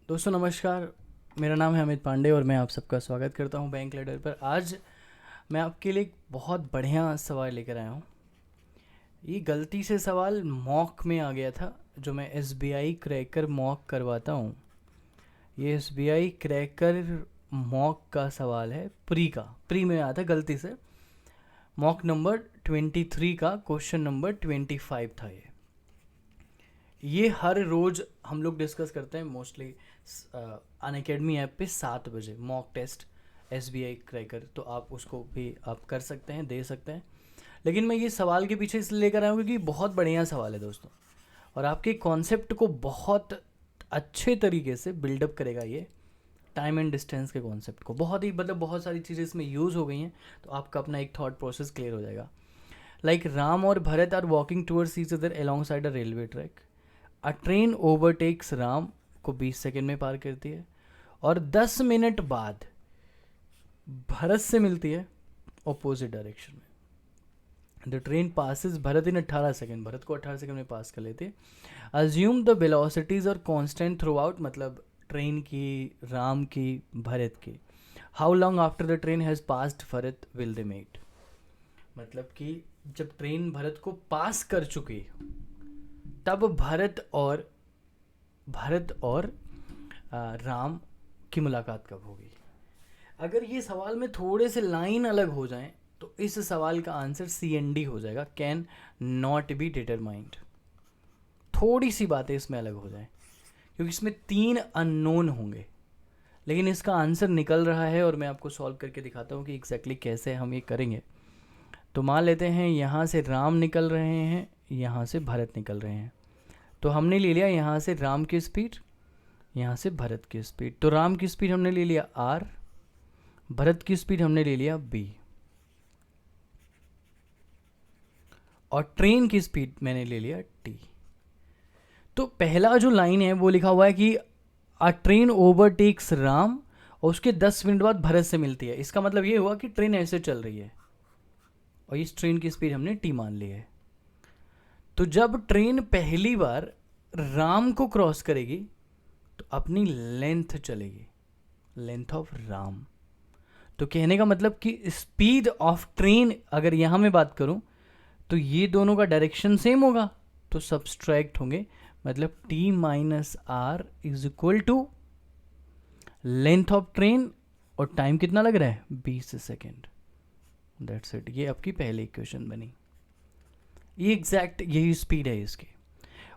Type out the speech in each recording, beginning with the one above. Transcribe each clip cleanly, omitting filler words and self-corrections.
दोस्तों नमस्कार। मेरा नाम है अमित पांडे और मैं आप सबका स्वागत करता हूं बैंक लैडर पर। आज मैं आपके लिए एक बहुत बढ़िया सवाल लेकर आया हूं। ये गलती से सवाल मॉक में आ गया था, जो मैं एसबीआई क्रैकर मॉक करवाता हूं। ये एसबीआई क्रैकर मॉक का सवाल है, प्री में आया था गलती से। मॉक नंबर 23 का क्वेश्चन नंबर 25 था। ये हर रोज़ हम लोग डिस्कस करते हैं मोस्टली अन अकेडमी ऐप पे 7 बजे मॉक टेस्ट एसबीआई क्रैकर। तो आप उसको भी आप कर सकते हैं, दे सकते हैं। लेकिन मैं ये सवाल के पीछे इसलिए लेकर आया हूँ क्योंकि बहुत बढ़िया सवाल है दोस्तों, और आपके कॉन्सेप्ट को बहुत अच्छे तरीके से बिल्डअप करेगा। ये टाइम एंड डिस्टेंस के कॉन्सेप्ट को बहुत ही बहुत सारी चीज़ें इसमें यूज़ हो गई हैं, तो आपका अपना एक थॉट प्रोसेस क्लियर हो जाएगा। लाइक राम और Bharat are walking towards each other alongside a railway track. A train overtakes Ram को 20 सेकंड में पार करती है और 10 मिनट बाद भरत से मिलती है ऑपोजिट डायरेक्शन में। The train passes Bharat in 18 second, Bharat को 18 सेकंड में पास कर लेती है। Assume the velocities are constant throughout, मतलब ट्रेन की, राम की, भरत की। How long after the train has passed Bharat will they met, मतलब कि जब ट्रेन भरत को पास कर चुकी तब भरत और राम की मुलाकात कब होगी। अगर ये सवाल में थोड़े से लाइन अलग हो जाएं तो इस सवाल का आंसर CND हो जाएगा, कैन नॉट बी डिटरमाइंड। थोड़ी सी बातें इसमें अलग हो जाएं क्योंकि इसमें 3 अननोन होंगे, लेकिन इसका आंसर निकल रहा है और मैं आपको सॉल्व करके दिखाता हूँ कि एग्जैक्टली कैसे हम ये करेंगे। तो मान लेते हैं यहाँ से राम निकल रहे हैं, यहाँ से भरत निकल रहे हैं। तो हमने ले लिया यहाँ से राम की स्पीड, यहाँ से भरत की स्पीड। तो राम की स्पीड हमने ले लिया R, भरत की स्पीड हमने ले लिया B, और ट्रेन की स्पीड मैंने ले लिया T। तो पहला जो लाइन है वो लिखा हुआ है कि अ ट्रेन ओवरटेक्स राम और उसके 10 मिनट बाद भरत से मिलती है। इसका मतलब ये हुआ कि ट्रेन ऐसे चल रही है और इस ट्रेन की स्पीड हमने T मान ली है। तो जब ट्रेन पहली बार राम को क्रॉस करेगी तो अपनी लेंथ चलेगी, लेंथ ऑफ राम। तो कहने का मतलब कि स्पीड ऑफ ट्रेन, अगर यहां मैं बात करूं तो ये दोनों का डायरेक्शन सेम होगा, तो सब्सट्रैक्ट होंगे। मतलब T minus R is equal to length of train, और टाइम कितना लग रहा है 20 सेकेंड। That's it. ये आपकी पहली इक्वेशन बनी। ये एग्जैक्ट यही स्पीड है इसकी।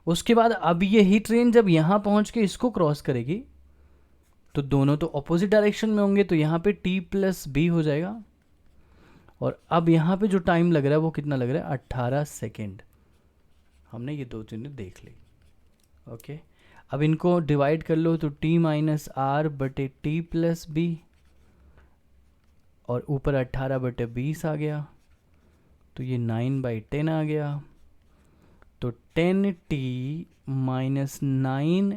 उसके बाद अब यही ट्रेन जब यहाँ पहुँच के इसको क्रॉस करेगी तो दोनों तो ऑपोजिट डायरेक्शन में होंगे, तो यहाँ पे T प्लस B हो जाएगा। और अब यहाँ पे जो टाइम लग रहा है वो कितना लग रहा है 18 सेकेंड। हमने ये दो चीज़ें देख ली। ओके, अब इनको डिवाइड कर लो तो T माइनस आर बटे T प्लस B, और ऊपर 18 बटे 20 आ गया, तो ये 9/10 आ गया। तो 10T minus 9,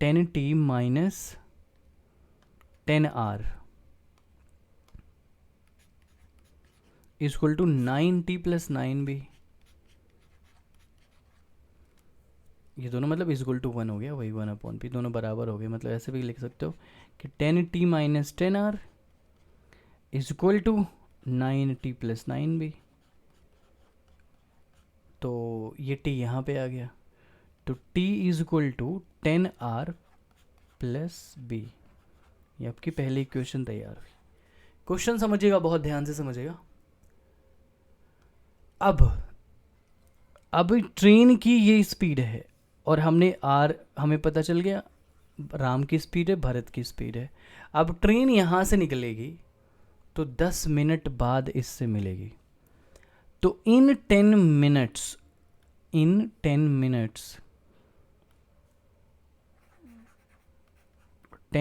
10T minus 10R equal to 9T plus 9B। ये दोनों मतलब इक्वल टू 1 हो गया, वही 1/P, दोनों बराबर हो गए। मतलब ऐसे भी लिख सकते हो कि 10T minus 10R equal to 9T plus 9B। तो ये T यहाँ पे आ गया, तो T is equal to 10R plus B। ये आपकी पहली इक्वेशन तैयार हुई। क्वेश्चन समझिएगा, बहुत ध्यान से समझिएगा। अब ट्रेन की ये स्पीड है और हमें पता चल गया राम की स्पीड है, भरत की स्पीड है। अब ट्रेन यहाँ से निकलेगी तो 10 मिनट बाद इससे मिलेगी। तो इन 10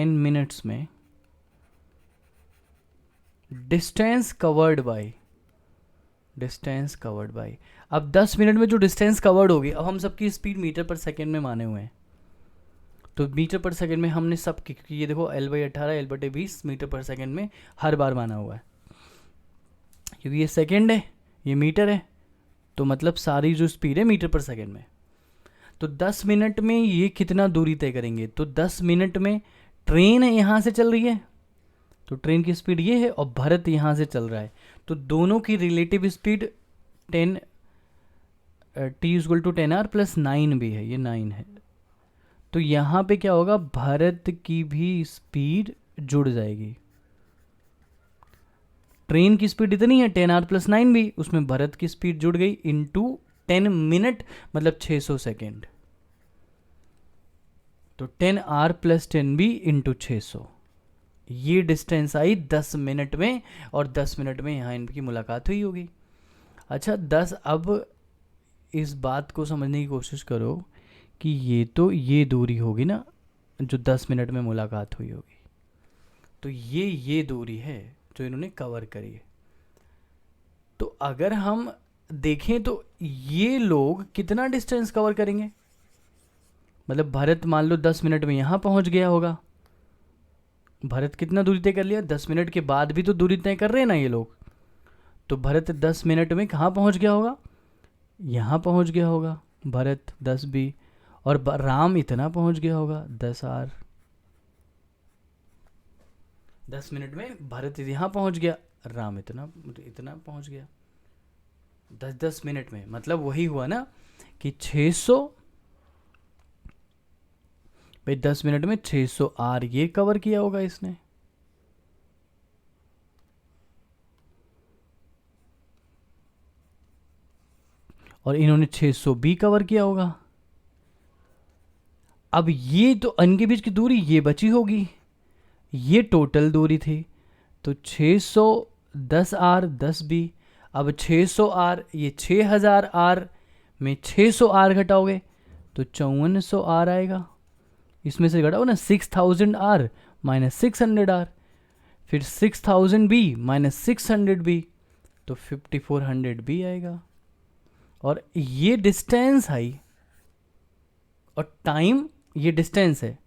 मिनट्स में डिस्टेंस कवर्ड बाय, अब 10 मिनट में जो डिस्टेंस कवर्ड होगी, अब हम सबकी स्पीड मीटर पर सेकेंड में माने हुए हैं, तो मीटर पर सेकेंड में हमने सबकी, क्योंकि ये देखो L/18 L/20 मीटर पर सेकेंड में हर बार माना हुआ है, क्योंकि ये सेकेंड है ये मीटर है, तो मतलब सारी जो स्पीड है मीटर पर सेकेंड में। तो 10 मिनट में ये कितना दूरी तय करेंगे? तो 10 मिनट में ट्रेन यहाँ से चल रही है, तो ट्रेन की स्पीड ये है, और भरत यहाँ से चल रहा है, तो दोनों की रिलेटिव स्पीड 10 T=10r + 9 भी है, ये 9 है। तो यहाँ पे क्या होगा, भरत की भी स्पीड जुड़ जाएगी। ट्रेन की स्पीड इतनी है 10r + 9 भी, उसमें भरत की स्पीड जुड़ गई इनटू 10 मिनट, मतलब 600 सेकेंड। तो 10r + 10 भी इंटू 600, ये डिस्टेंस आई 10 मिनट में, और 10 मिनट में यहाँ इनकी मुलाकात हुई होगी। अच्छा 10, अब इस बात को समझने की कोशिश करो कि ये तो ये दूरी होगी ना जो 10 मिनट में मुलाकात हुई होगी, तो ये दूरी है जो इन्होंने कवर करी है। तो अगर हम देखें तो ये लोग कितना डिस्टेंस कवर करेंगे, मतलब भरत मान लो 10 मिनट में यहाँ पहुँच गया होगा, भरत कितना दूरी तय कर लिया, 10 मिनट के बाद भी तो दूरी तय कर रहे हैं ना ये लोग। तो भरत 10 मिनट में कहाँ पहुँच गया होगा, यहाँ पहुँच गया होगा भरत 10 भी, और राम इतना पहुँच गया होगा 10r। 10 मिनट में भरत यहाँ पहुँच गया, राम इतना पहुँच गया 10 मिनट में, मतलब वही हुआ ना कि 600 भाई 10 मिनट में 600r ये कवर किया होगा इसने, और इन्होंने 600 भी कवर किया होगा। अब ये तो इनके बीच की दूरी ये बची होगी, ये टोटल दूरी थी, तो 610r 10 भी, अब 600r, ये 6000r में 600r घटाओगे तो 5400r आएगा। इसमें से घटाओ ना 6000r - 600r, फिर 6000 भी - 600 भी, तो 5400 भी आएगा। और ये डिस्टेंस है और टाइम ये डिस्टेंस है।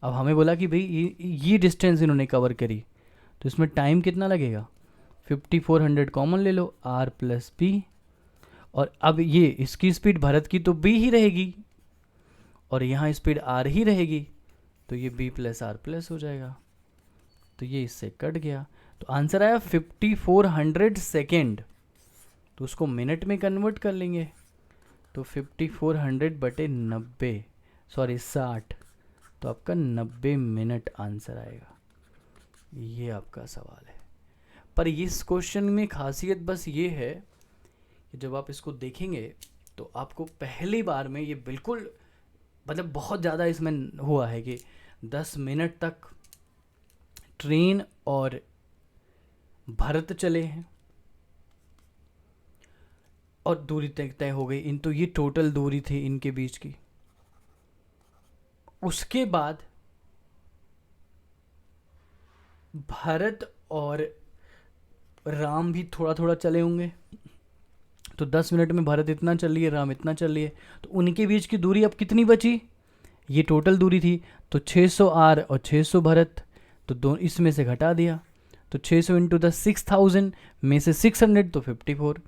अब हमें बोला कि भाई ये डिस्टेंस इन्होंने कवर करी, तो इसमें टाइम कितना लगेगा, 5400 कॉमन ले लो, r + b, और अब ये इसकी स्पीड भरत की तो b ही रहेगी, और यहाँ स्पीड r ही रहेगी, तो ये b + r+ हो जाएगा, तो ये इससे कट गया। तो आंसर आया 5400 सेकेंड। तो उसको मिनट में कन्वर्ट कर लेंगे, तो 5400/90, सॉरी 60, तो आपका 90 मिनट आंसर आएगा। ये आपका सवाल है। पर इस क्वेश्चन में खासियत बस ये है कि जब आप इसको देखेंगे तो आपको पहली बार में ये बिल्कुल, मतलब बहुत ज़्यादा इसमें हुआ है कि 10 मिनट तक ट्रेन और भरत चले हैं और दूरी तय हो गई इन, तो ये टोटल दूरी थी इनके बीच की। उसके बाद भरत और राम भी थोड़ा थोड़ा चले होंगे, तो 10 मिनट में भरत इतना चल रही है, राम इतना चल रही है, तो उनके बीच की दूरी अब कितनी बची, ये टोटल दूरी थी, तो 600r और 600 भरत, तो दोनों इसमें से घटा दिया, तो 600 × 10 6000 में से 600 तो 54।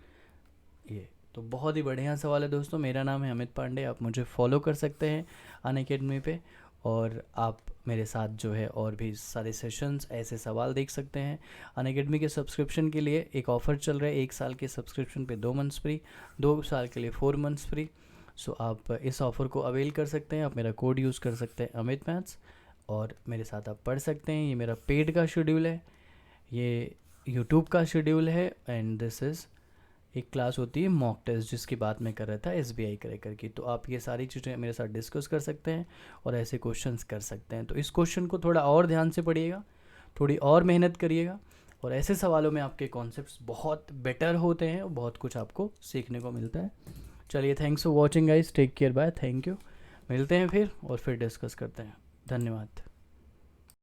ये तो बहुत ही बढ़िया सवाल है दोस्तों। मेरा नाम है अमित पांडे, आप मुझे फॉलो कर सकते हैं अनअकैडमी पे, और आप मेरे साथ जो है और भी सारे सेशंस, ऐसे सवाल देख सकते हैं। अनअकैडमी के सब्सक्रिप्शन के लिए एक ऑफ़र चल रहा है, 1 साल के सब्सक्रिप्शन पे 2 मंथ्स फ्री, 2 साल के लिए 4 मंथ्स फ्री। सो आप इस ऑफ़र को अवेल कर सकते हैं। आप मेरा कोड यूज़ कर सकते हैं अमित मैथ्स, और मेरे साथ आप पढ़ सकते हैं। ये मेरा पेड का शेड्यूल है, ये यूट्यूब का शेड्यूल है, एंड दिस इज़ एक क्लास होती है मॉक टेस्ट जिसकी बात मैं कर रहा था SBI क्रैकर की। तो आप ये सारी चीज़ें मेरे साथ डिस्कस कर सकते हैं और ऐसे क्वेश्चंस कर सकते हैं। तो इस क्वेश्चन को थोड़ा और ध्यान से पढ़िएगा, थोड़ी और मेहनत करिएगा, और ऐसे सवालों में आपके कॉन्सेप्ट्स बहुत बेटर होते हैं और बहुत कुछ आपको सीखने को मिलता है। चलिए, thanks for watching guys, take care, bye, thank you. मिलते हैं फिर और फिर डिस्कस करते हैं। धन्यवाद।